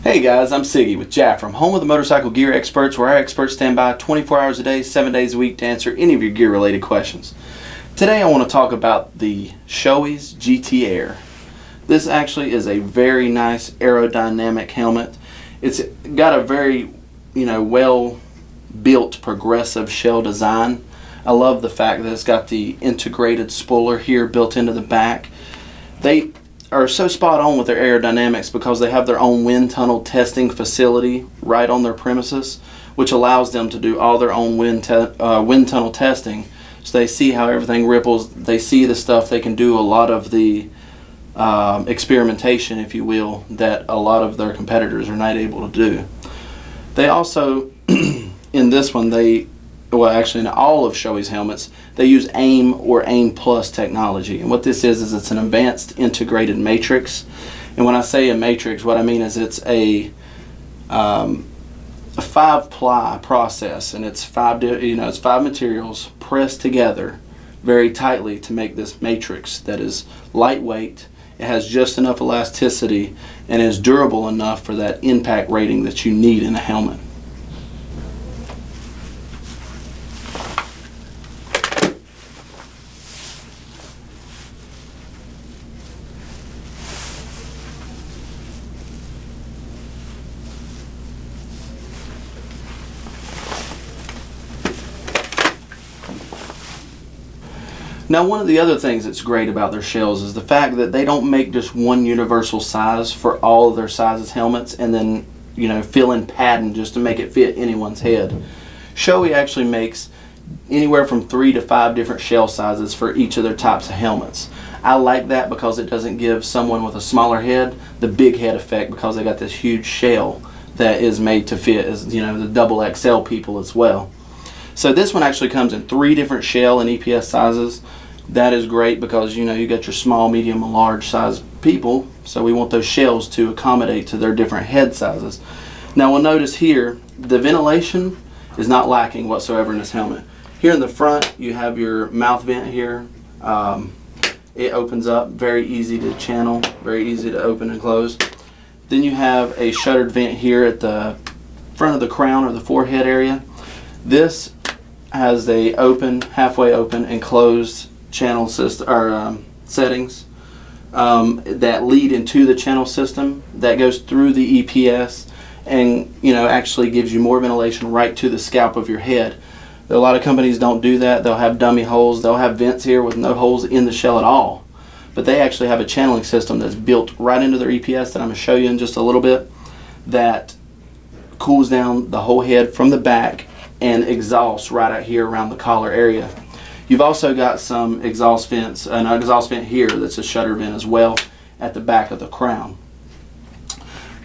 Hey guys, I'm Siggy with Jafrum, home of the motorcycle gear experts, where our experts stand by 24 hours a day, 7 days a week to answer any of your gear related questions. Today I want to talk about the Shoei's GT Air. This actually is a very nice aerodynamic helmet. It's got a very, well built progressive shell design. I love the fact that it's got the integrated spoiler here built into the back. They are so spot on with their aerodynamics because they have their own wind tunnel testing facility right on their premises, which allows them to do all their own wind tunnel testing. So they see how everything ripples, they see the stuff, they can do a lot of the experimentation, if you will, that a lot of their competitors are not able to do. They also, in this one, in all of Shoei's helmets, they use AIM or AIM Plus technology. And what this is it's an advanced integrated matrix. And when I say a matrix, what I mean is it's a 5-ply process, and it's five materials pressed together very tightly to make this matrix that is lightweight. It has just enough elasticity and is durable enough for that impact rating that you need in a helmet. Now, one of the other things that's great about their shells is the fact that they don't make just one universal size for all of their sizes helmets and then, fill in padding just to make it fit anyone's head. Shoei actually makes anywhere from 3 to 5 different shell sizes for each of their types of helmets. I like that because it doesn't give someone with a smaller head the big head effect, because they got this huge shell that is made to fit as, the double XL people as well. So this one actually comes in 3 different shell and EPS sizes. That is great because you got your small, medium, and large size people, so we want those shells to accommodate to their different head sizes. Now we'll notice here the ventilation is not lacking whatsoever in this helmet. Here in the front you have your mouth vent here. It opens up, very easy to channel, very easy to open and close. Then you have a shuttered vent here at the front of the crown or the forehead area. This has a halfway open and closed channel system or settings that lead into the channel system that goes through the EPS and actually gives you more ventilation right to the scalp of your head. A lot of companies don't do that. They'll have dummy holes. They'll have vents here with no holes in the shell at all. But they actually have a channeling system that's built right into their EPS that I'm going to show you in just a little bit, that cools down the whole head from the back and exhausts right out here around the collar area. You've also got some exhaust vents, an exhaust vent here that's a shutter vent as well at the back of the crown.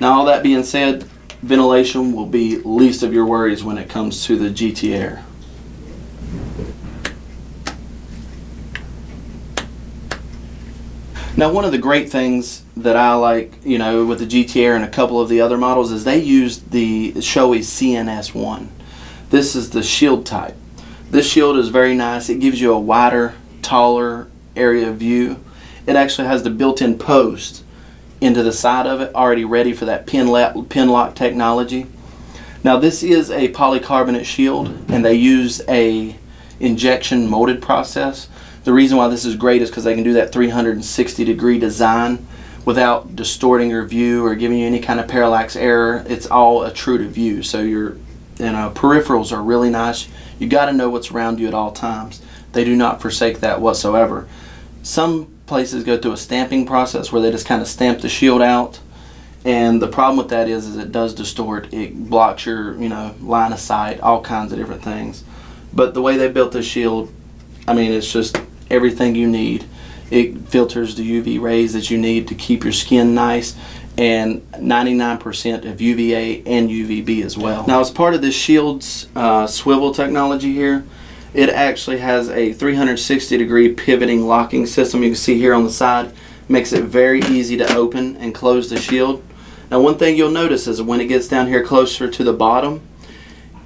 Now, all that being said, ventilation will be least of your worries when it comes to the GT Air. Now, one of the great things that I like, with the GT Air and a couple of the other models is they use the Shoei CNS1. This is the shield type. This shield is very nice. It gives you a wider, taller area of view. It actually has the built-in post into the side of it, already ready for that pin lock technology. Now, this is a polycarbonate shield, and they use a injection molded process. The reason why this is great is because they can do that 360-degree design without distorting your view or giving you any kind of parallax error. It's all a true to view, so your peripherals are really nice. You got to know what's around you at all times. They do not forsake that whatsoever. Some places go through a stamping process where they just kind of stamp the shield out, and the problem with that is it does distort. It blocks your line of sight, all kinds of different things. But the way they built this shield, it's just everything you need. It filters the UV rays that you need to keep your skin nice, and 99% of UVA and UVB as well. Now, as part of this shield's swivel technology here, it actually has a 360-degree pivoting locking system. You can see here on the side, makes it very easy to open and close the shield. Now, one thing you'll notice is when it gets down here closer to the bottom,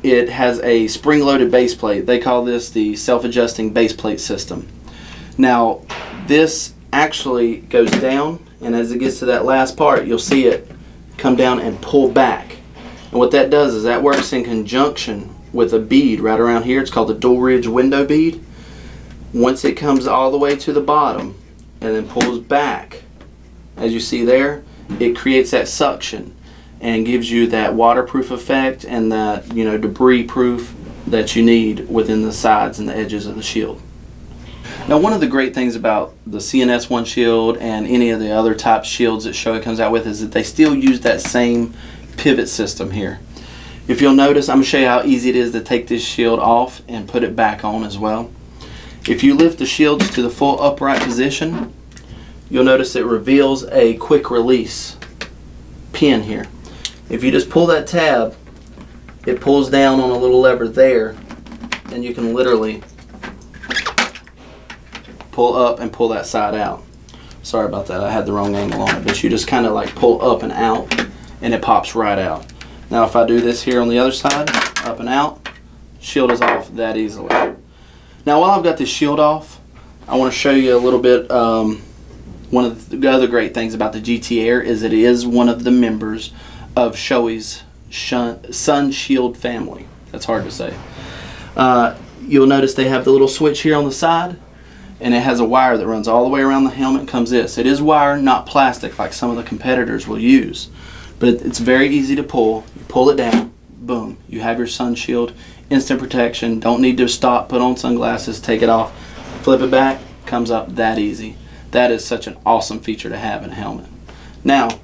it has a spring-loaded base plate. They call this the self-adjusting base plate system. Now, this actually goes down, and as it gets to that last part, you'll see it come down and pull back. And what that does is that works in conjunction with a bead right around here. It's called the dual ridge window bead. Once it comes all the way to the bottom and then pulls back, as you see there, it creates that suction and gives you that waterproof effect and that, you know, debris proof that you need within the sides and the edges of the shield. Now, one of the great things about the CNS1 shield and any of the other type shields that Shoei comes out with is that they still use that same pivot system here. If you'll notice, I'm going to show you how easy it is to take this shield off and put it back on as well. If you lift the shields to the full upright position, you'll notice it reveals a quick release pin here. If you just pull that tab, it pulls down on a little lever there, and you can literally pull up and pull that side out. Sorry about that, I had the wrong angle on it, but you just kind of like pull up and out and it pops right out. Now if I do this here on the other side, up and out, shield is off that easily. Now while I've got this shield off, I want to show you a little bit, one of the other great things about the GT Air is it is one of the members of Shoei's Sun Shield family. That's hard to say. You'll notice they have the little switch here on the side, and it has a wire that runs all the way around the helmet. Comes this. It is wire, not plastic like some of the competitors will use, but it's very easy to pull. You pull it down, boom, you have your sun shield, instant protection. Don't need to stop, put on sunglasses, take it off, flip it back, comes up that easy. That is such an awesome feature to have in a helmet. Now,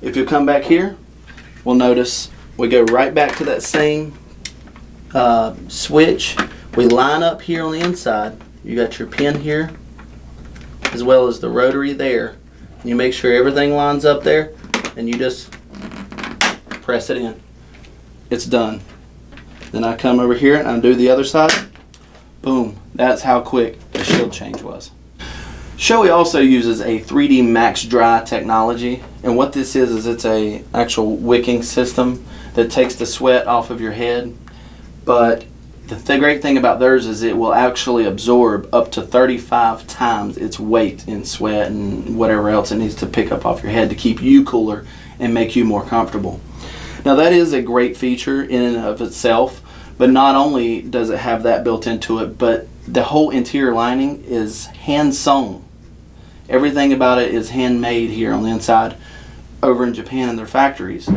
if you come back here, we'll notice we go right back to that same switch. We line up here on the inside. You got your pin here, as well as the rotary there. You make sure everything lines up there, and you just press it in. It's done. Then I come over here and I do the other side. Boom. That's how quick the shield change was. Shoei also uses a 3D Max Dry technology, and what this is it's a actual wicking system that takes the sweat off of your head. But the great thing about theirs is it will actually absorb up to 35 times its weight in sweat and whatever else it needs to pick up off your head to keep you cooler and make you more comfortable. Now that is a great feature in and of itself, but not only does it have that built into it, but the whole interior lining is hand sewn. Everything about it is handmade here on the inside over in Japan in their factories,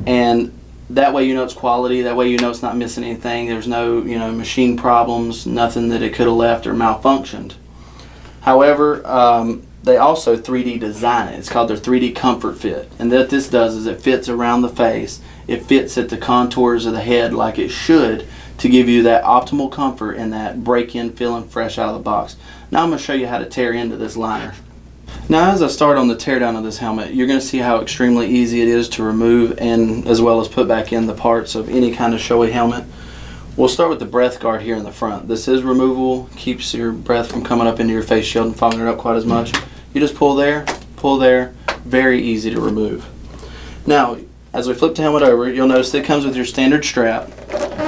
and that way you know it's quality. That way you know it's not missing anything. There's no, you know, machine problems, nothing that it could have left or malfunctioned. However, they also 3D design it. It's called their 3D Comfort Fit, and what this does is it fits around the face. It fits at the contours of the head like it should to give you that optimal comfort and that break-in feeling fresh out of the box. Now I'm going to show you how to tear into this liner. Now as I start on the teardown of this helmet, you're going to see how extremely easy it is to remove and as well as put back in the parts of any kind of Shoei helmet. We'll start with the breath guard here in the front. This is removable, keeps your breath from coming up into your face shield and fogging it up quite as much. You just pull there, very easy to remove. Now as we flip the helmet over, you'll notice that it comes with your standard strap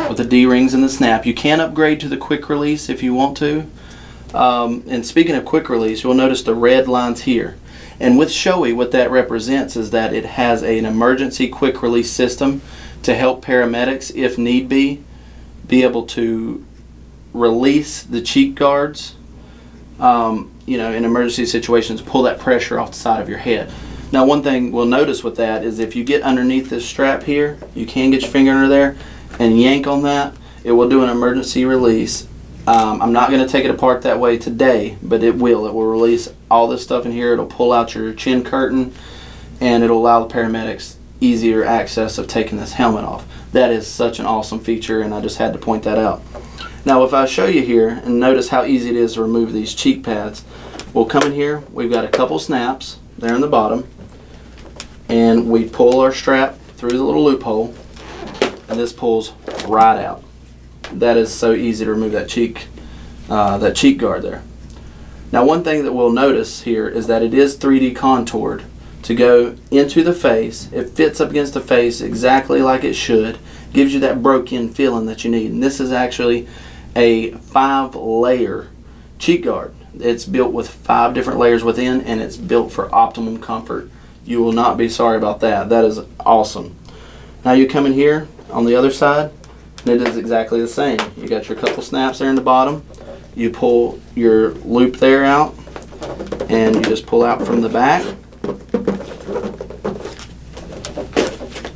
with the D-rings and the snap. You can upgrade to the quick release if you want to. And speaking of quick release, you'll notice the red lines here. And with Shoei, what that represents is that it has an emergency quick release system to help paramedics, if need be able to release the cheek guards, you know, in emergency situations, pull that pressure off the side of your head. Now one thing we'll notice with that is if you get underneath this strap here, you can get your finger under there and yank on that, it will do an emergency release. I'm not going to take it apart that way today, but it will. It will release all this stuff in here. It'll pull out your chin curtain, and it'll allow the paramedics easier access of taking this helmet off. That is such an awesome feature, and I just had to point that out. Now if I show you here, and notice how easy it is to remove these cheek pads, we'll come in here, we've got a couple snaps there in the bottom, and we pull our strap through the little loophole, and this pulls right out. That is so easy to remove that cheek guard there. Now one thing that we'll notice here is that it is 3D contoured to go into the face. It fits up against the face exactly like it should. Gives you that broke-in feeling that you need. And this is actually a 5-layer cheek guard. It's built with 5 different layers within, and it's built for optimum comfort You will not be sorry about that. That is awesome. Now you come in here on the other side, and it is exactly the same. You got your couple snaps there in the bottom. You pull your loop there out, and you just pull out from the back.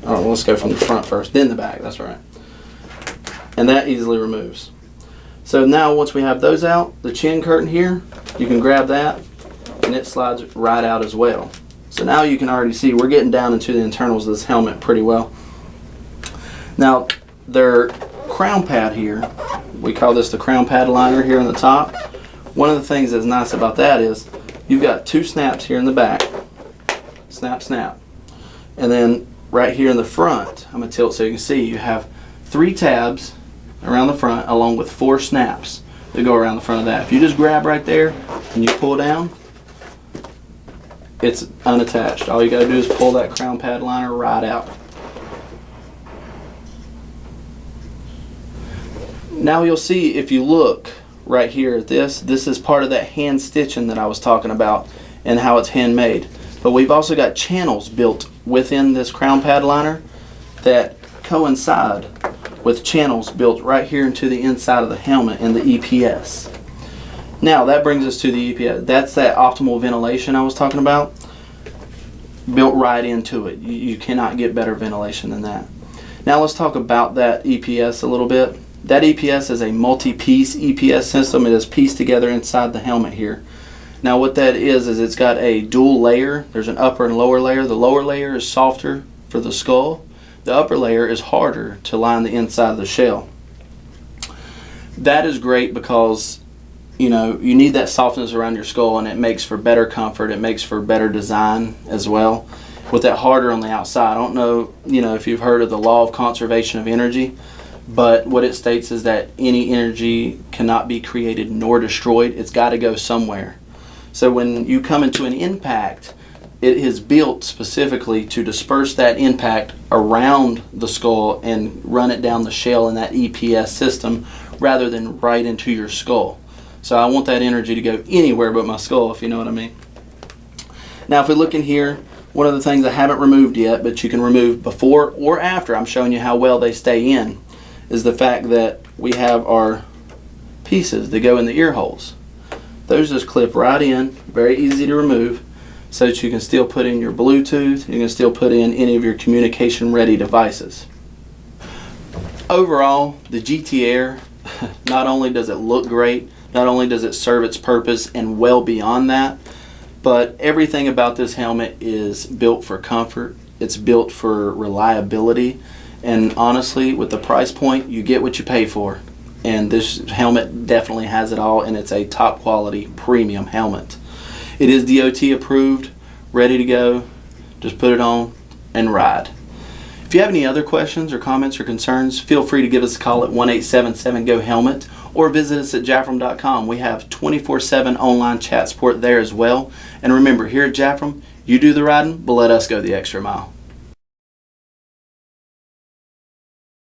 Oh, let's go from the front first, then the back. That's right. And that easily removes. So now once we have those out, the chin curtain here, you can grab that, and it slides right out as well. So now you can already see we're getting down into the internals of this helmet pretty well. Now their crown pad here, we call this the crown pad liner here on the top. One of the things that's nice about that is you've got two snaps here in the back. Snap, snap. And then right here in the front, I'm going to tilt so you can see, you have 3 tabs around the front along with 4 snaps that go around the front of that. If you just grab right there and you pull down, it's unattached. All you got to do is pull that crown pad liner right out. Now you'll see, if you look right here at this is part of that hand stitching that I was talking about and how it's handmade. But we've also got channels built within this crown pad liner that coincide with channels built right here into the inside of the helmet and the EPS. Now that brings us to the EPS. That's that optimal ventilation I was talking about, built right into it. You cannot get better ventilation than that. Now let's talk about that EPS a little bit. That EPS is a multi-piece EPS system. It is pieced together inside the helmet here. Now what that is it's got a dual layer. There's an upper and lower layer. The lower layer is softer for the skull. The upper layer is harder to line the inside of the shell. That is great because you need that softness around your skull, and it makes for better comfort. It makes for better design as well. With that harder on the outside, I don't know, if you've heard of the law of conservation of energy, but what it states is that any energy cannot be created nor destroyed. It's got to go somewhere. So when you come into an impact, it is built specifically to disperse that impact around the skull and run it down the shell in that EPS system rather than right into your skull. So I want that energy to go anywhere but my skull, if you know what I mean. Now if we look in here, one of the things I haven't removed yet, but you can remove before or after, I'm showing you how well they stay in, is the fact that we have our pieces that go in the ear holes. Those just clip right in, very easy to remove, so that you can still put in your Bluetooth, you can still put in any of your communication ready devices. Overall, the GT Air, not only does it look great, not only does it serve its purpose and well beyond that, but everything about this helmet is built for comfort, it's built for reliability, and honestly, with the price point, you get what you pay for. And this helmet definitely has it all, and it's a top quality premium helmet. It is DOT approved, ready to go. Just put it on and ride. If you have any other questions or comments or concerns, feel free to give us a call at 1-877-GO-HELMET or visit us at Jafrum.com. We have 24/7 online chat support there as well. And remember, here at Jafrum, you do the riding, but let us go the extra mile.